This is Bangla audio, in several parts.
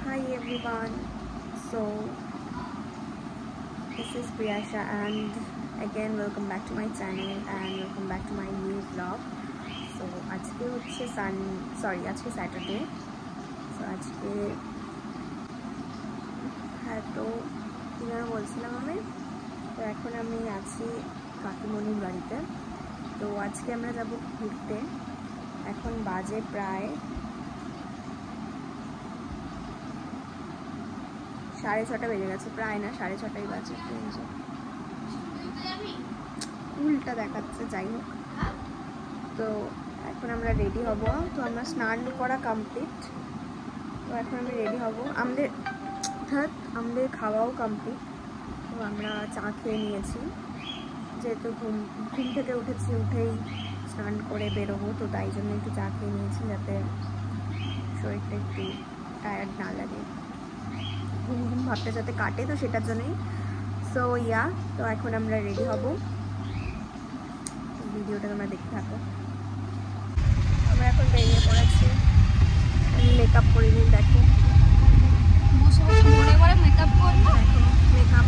Hi everyone, so this is Priyasha and again welcome back to my channel and welcome back to my new vlog. So আজকে হচ্ছে আজকে স্যাটারডে। সো আজকে হ্যাঁ তো কিনা বলছিলাম আমি তো এখন আমি আছি কাকিমণির বাড়িতে। তো আজকে আমরা যাব ঘুরতে। এখন বাজে প্রায় 6:30 বেজে গেছে, প্রায় না 6:30 বাজে, উল্টা দেখাচ্ছে। যাই হোক, তো এখন আমরা রেডি হব। তো আমরা স্নান করা কমপ্লিট, তো এখন আমি রেডি হব। আমাদের খাওয়াও কমপ্লিট। তো আমরা চা খেয়ে নিয়েছি, যেহেতু ঘুম থেকে উঠেই স্নান করে বেরোবো, তো তাই জন্য একটু চা খেয়ে নিয়েছি যাতে শরীরটা একটু টায়ার্ড না লাগে, ঘুম ভাবটা যাতে কাটে, তো সেটার জন্যই। সো তো এখন আমরা রেডি হব, ভিডিওটা তোমরা দেখতে থাকো। আমরা এখন বেরিয়ে পড়েছি। আমি মেকআপ করিনি, দেখো মেকআপ করবো, মেকআপ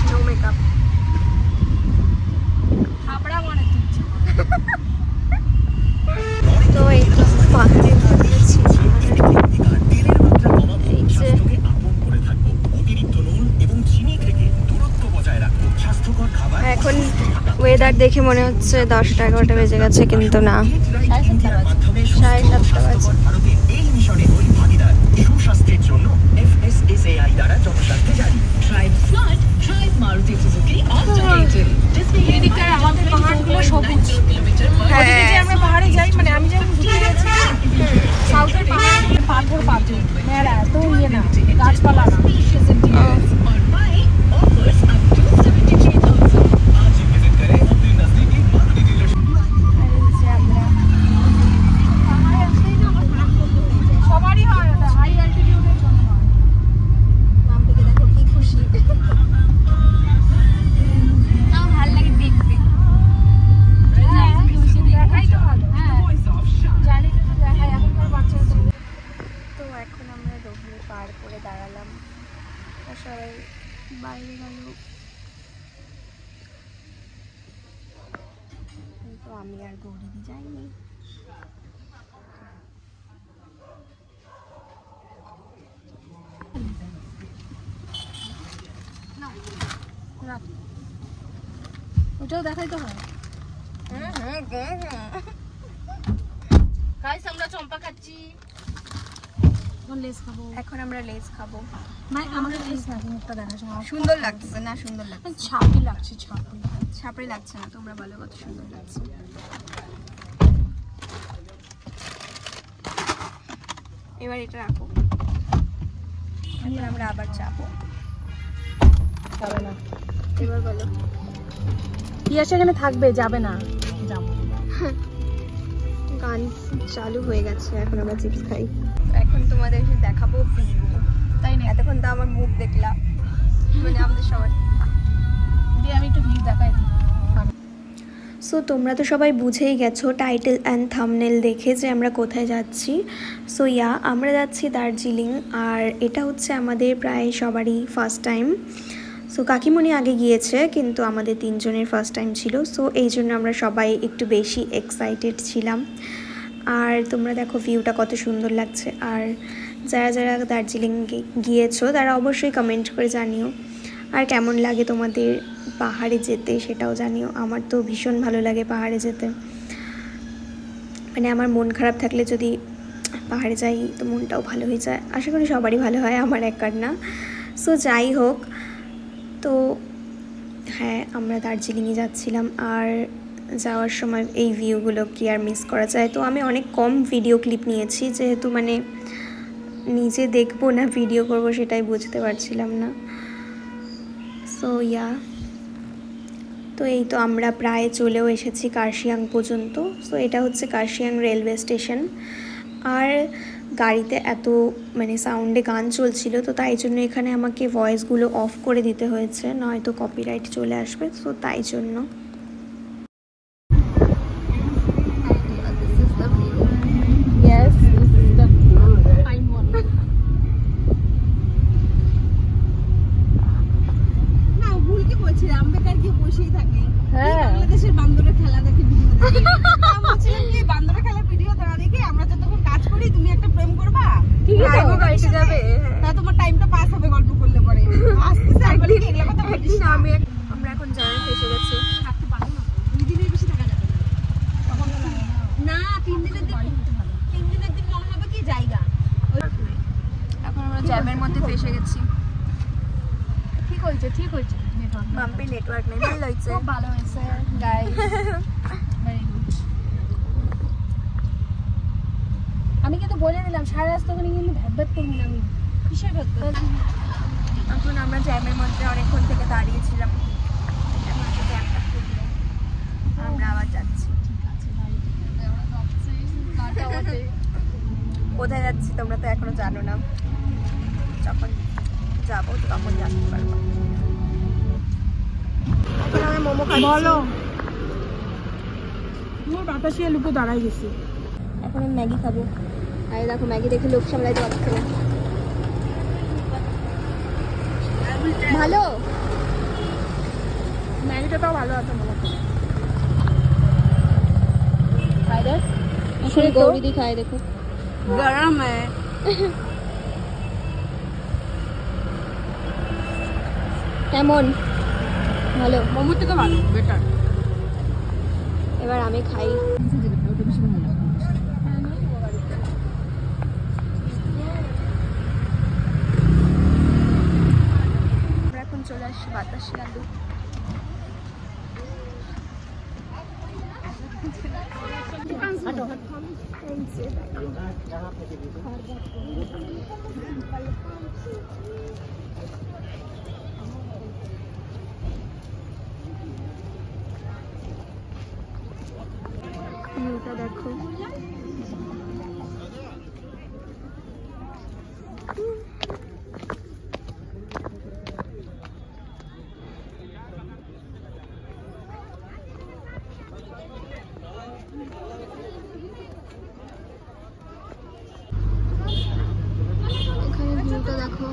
নো মেকআপ তো এই তো পাহাড়ে ঘুরেছি। এখন ওয়েদার দেখে মনে হচ্ছে 10টা-11টা বেজে গেছে, কিন্তু না, 7:30 বাজে। সুস্বাস্থ্যের জন্য FSSAI দ্বারা জনস্বাস্থ্যে জারি। আমাদের পাহাড়গুলো সবুজ। আমরা পাহাড়ে যাই, মানে আমি যখন ঘুরতে গেছি সাউথের পাহাড়, পাথর মেলা, এত ইয়ে না, গাছপালা না। পার করে দাঁড়ালাম, সবাই বাইরে গেল, কিন্তু আমি আর গৌরীদি যাইনি। ওটাও দেখাই তো হয়। গাইস, আমরা চম্পা খাচ্ছি, এখন আমরা লেস খাবো। আমাদের লেস না, মুখটা দেখা সুন্দর লাগছে না? সুন্দর লাগছে, ছাপড়ি লাগছে। ছাপড়ি লাগছে না, তোমরা বলো কত সুন্দর লাগছে। এবার এটা রাখো, এখন আমরা আবার চাপো। এবার বলো, পিয়াসা এখানে থাকবে, যাবে না? যাবো। গান চালু হয়ে গেছে, এখন আমরা চিপস খাই। এখন তোমাদের দেখাবো ভিউ, তাই না? এতক্ষণ তো আমার মুখ দেখলাম, মানে আমাদের সবাই আমি একটু ভিউ দেখাই দিই। সো তোমরা তো সবাই বুঝেই গেছো টাইটেল অ্যান্ড থাম্বনেল দেখে যে আমরা কোথায় যাচ্ছি। সো আমরা যাচ্ছি দার্জিলিং, আর এটা হচ্ছে আমাদের প্রায় সবারই ফার্স্ট টাইম। সো কাকিমণি আগে গিয়েছে, কিন্তু আমাদের 3 জনের ফার্স্ট টাইম ছিল। সো এই জন্য আমরা সবাই একটু বেশি এক্সাইটেড ছিলাম। আর তোমরা দেখো ভিউটা কত সুন্দর লাগছে। আর যারা যারা দার্জিলিং গিয়েছো তারা অবশ্যই কমেন্ট করে জানিও, আর কেমন লাগে তোমাদের পাহাড়ে যেতে সেটাও জানিও। আমার তো ভীষণ ভালো লাগে পাহাড়ে যেতে, মানে আমার মন খারাপ থাকলে যদি পাহাড়ে যাই তো মনটাও ভালো হয়ে যায়। আশা করি সবারই ভালো হয়, আমার একার না। সো যাই হোক, তো হ্যাঁ, আমরা দার্জিলিংয়ে যাচ্ছিলাম, আর যাওয়ার সময় এই ভিউগুলো কি আর মিস করা যায়। তো আমি অনেক কম ভিডিও ক্লিপ নিয়েছি, যেহেতু মানে নিজে দেখবো না ভিডিও করব সেটাই বুঝতে পারছিলাম না। সো তো এই তো আমরা প্রায় চলেও এসেছি কার্শিয়াং পর্যন্ত। সো এটা হচ্ছে কার্শিয়াং রেলওয়ে স্টেশন। আর গাড়িতে এত মানে সাউন্ডে গান চলছিল, তো তাই জন্য এখানে আমাকে ভয়েসগুলো অফ করে দিতে হয়েছে, নয়তো কপিরাইট চলে আসবে। সো তাই জন্য Yes. বলছিলাম কি বান্দর খেলা ভিডিও করা দেখে আমরা যতক্ষণ কাজ করি তুমি একটা প্রেম করবা, ঠিক আছে ও গাইতে যাবে, তা তোমার টাইমটা পাস হবে গল্প করলে পরে। আস্তে আস্তে এগুলা কথা বলিস না। আমরা এখন জ্যামে ফেসে গেছি। থাকতে পারো না, 2 দিনের বেশি থাকা যাবে না। 3 দিনের দিন, 3 দিনের দিন মনে হবে কি জায়গা। এখন আমরা জ্যামের মধ্যে ফেসে গেছি। ঠিক হয়েছে, ঠিক হয়েছে। বাম্পি নেটওয়ার্ক নেই, ভালো হয়েছে, খুব ভালো হয়েছে গাইস, ভেরি গুড। আমি কিন্তু বলে দিলাম সারা রাস্তা ওখানে কিন্তু ভ্যাট করবি না। আমি কিসের ভ্যাট? এখন আমরা জ্যামের মধ্যে অনেকক্ষণ থেকে দাঁড়িয়েছিলাম, এখন তো জ্যামটা খুললো, আমরা আবার যাচ্ছি। কোথায় যাচ্ছি তোমরা তো এখনো জানো না, যখন যাবো তখন জানতে পারবো। এখন আমি মোমো খাচ্ছি। বলো, তোমার বাতাসিয়া লুকো দাঁড়াই গেছি। এখন আমি ম্যাগি খাবো। আরে দেখো ম্যাগি দেখে লোক সামলাইতে পারছে না। ভালো ম্যাগিটা তাও ভালো আছে মনে হয়। খাই দেখ, আসলে গৌরী দি খাই দেখো, গরম है। কেমন? ভালো, মোমো থেকে ভালো, বেটার। এবার আমি খাই। আমরা এখন চলে আসছি বাতাসি আলু। ভিউটা দেখো, এখানে ভিউটা দেখো।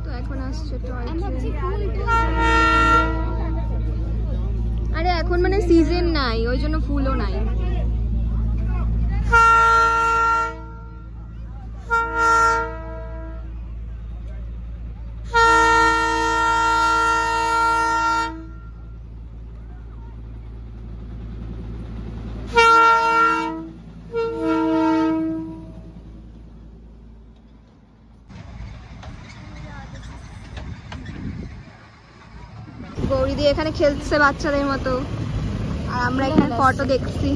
তো এখন আসছে টয় ট্রেন। আরে এখন মানে সিজন নাই, ওই জন্য ফুলও নাই। গৌরী দিয়ে এখানে খেলছে বাচ্চাদের মতো, আর আমরা এখানে ফটো দেখছি।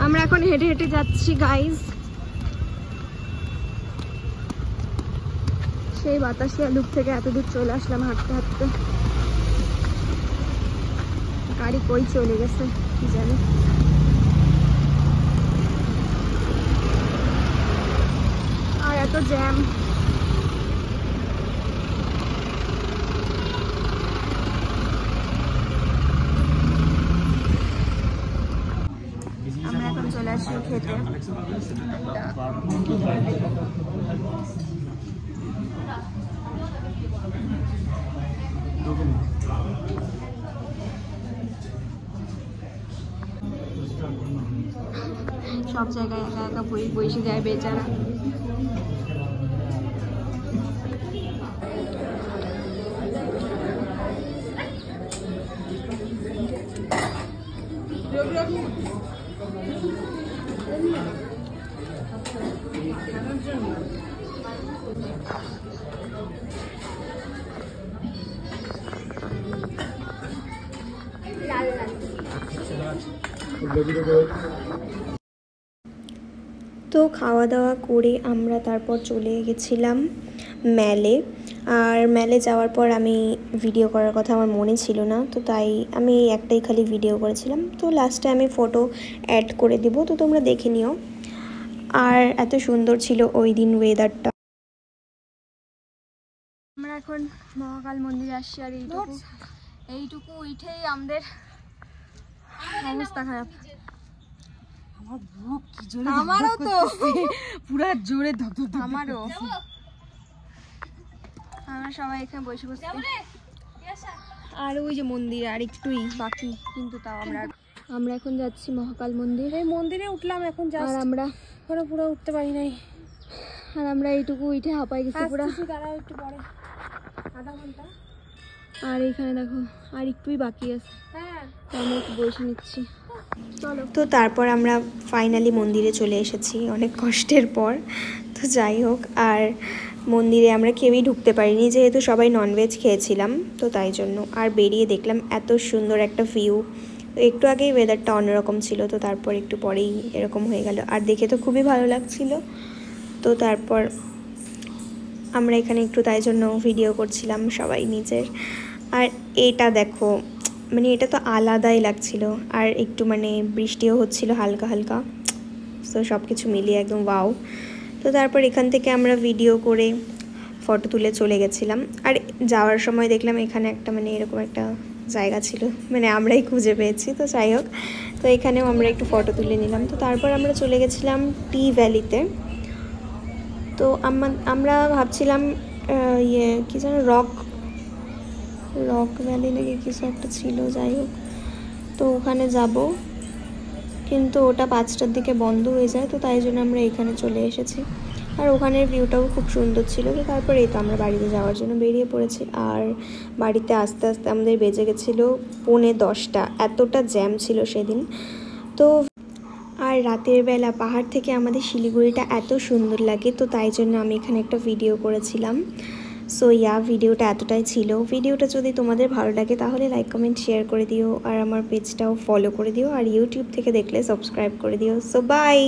আমরা এখন হেঁটে হেঁটে যাচ্ছি গাইজ, সেই বাতাসিয়া লুপ থেকে এত দূর চলে আসলাম হাঁটতে হাঁটতে। গাড়ি কই চলে গেছে কি জানি। আর এত জ্যাম। আমরা এখন চলে আসছি খেতে। সব জায়গায় একা একা বসে যায় বেচারা। তো খাওয়া দাওয়া করে আমরা তারপর চলে গেছিলাম মেলে। আর মেলে যাওয়ার পর আমি ভিডিও করার কথা আমার মনে ছিল না, তো তাই আমি একটাই খালি ভিডিও করেছিলাম। তো লাস্টে আমি ফটো অ্যাড করে দিব, তো তোমরা দেখে নিও। আর এত সুন্দর ছিল ওই দিন ওয়েদারটা। আমরা এখন মহাকাল মন্দিরে আসছি, আর এইটুকু উঠেই আমাদের অবস্থা খারাপ। আমার বুক কি জোরে, আমারও তো পুরো জোরে ধক ধক। আমারও আমরা সবাই এখানে বসে বসে, আর ওই যে মন্দির আর একটুই বাকি, কিন্তু তাও আমরা এখন যাচ্ছি মহাকাল মন্দির। এই মন্দিরে উঠলাম এখন, আর আমরা পুরো উঠতে পারি নাই, আর আমরা এইটুকু উঠে হাঁপাই গেছি পুরো। দাঁড়াও একটু পরে, আধা ঘন্টা। আর এইখানে দেখো আর একটুই বাকি আছে, হ্যাঁ আমরা একটু বসে নিচ্ছি। তো তারপর আমরা ফাইনালি মন্দিরে চলে এসেছি অনেক কষ্টের পর। তো যাই হোক, আর মন্দিরে আমরা কেউই ঢুকতে পারিনি, যেহেতু সবাই ননভেজ খেয়েছিলাম, তো তাই জন্য। আর বেরিয়ে দেখলাম এত সুন্দর একটা ভিউ। তো একটু আগেই ওয়েদারটা অন্যরকম ছিল, তো তারপর একটু পরেই এরকম হয়ে গেল, আর দেখে তো খুবই ভালো লাগছিল। তো তারপর আমরা এখানে একটু তাই জন্য ভিডিও করছিলাম সবাই নিজের। আর এটা দেখো, মানে এটা তো আলাদাই লাগছিল, আর একটু মানে বৃষ্টিও হচ্ছিল হালকা হালকা, তো সব কিছু মিলিয়ে একদম ওয়াও। তো তারপর এখান থেকে আমরা ভিডিও করে ফটো তুলে চলে গেছিলাম। আর যাওয়ার সময় দেখলাম এখানে একটা মানে এরকম একটা জায়গা ছিল, মানে আমরাই খুঁজে পেয়েছি। তো যাই হোক, তো এখানেও আমরা একটু ফটো তুলে নিলাম। তো তারপর আমরা চলে গেছিলাম টি ভ্যালিতে। তো আমরা ভাবছিলাম ইয়ে কী যেন রক ভ্যালি নাকি কিছু একটা ছিল, যাই হোক, তো ওখানে যাব, কিন্তু ওটা 5টার দিকে বন্ধ হয়ে যায়, তো তাই জন্য আমরা এখানে চলে এসেছি। আর ওখানের ভিউটাও খুব সুন্দর ছিল। তো তারপরে এই তো আমরা বাড়িতে যাওয়ার জন্য বেরিয়ে পড়েছি। আর বাড়িতে আস্তে আস্তে আমাদের বেজে গেছিলো 9:45, এতটা জ্যাম ছিল সেদিন। তো আর রাতের বেলা পাহাড় থেকে আমাদের শিলিগুড়িটা এত সুন্দর লাগে, তো তাই জন্য আমি এখানে একটা ভিডিও করেছিলাম। সো ভিডিওটা এতটাই ছিল। ভিডিওটা যদি তোমাদের ভালো লাগে তাহলে লাইক কমেন্ট শেয়ার করে দিও, আর আমার পেজটাও ফলো করে দিও, আর ইউটিউব থেকে দেখলে সাবস্ক্রাইব করে দিও। So by.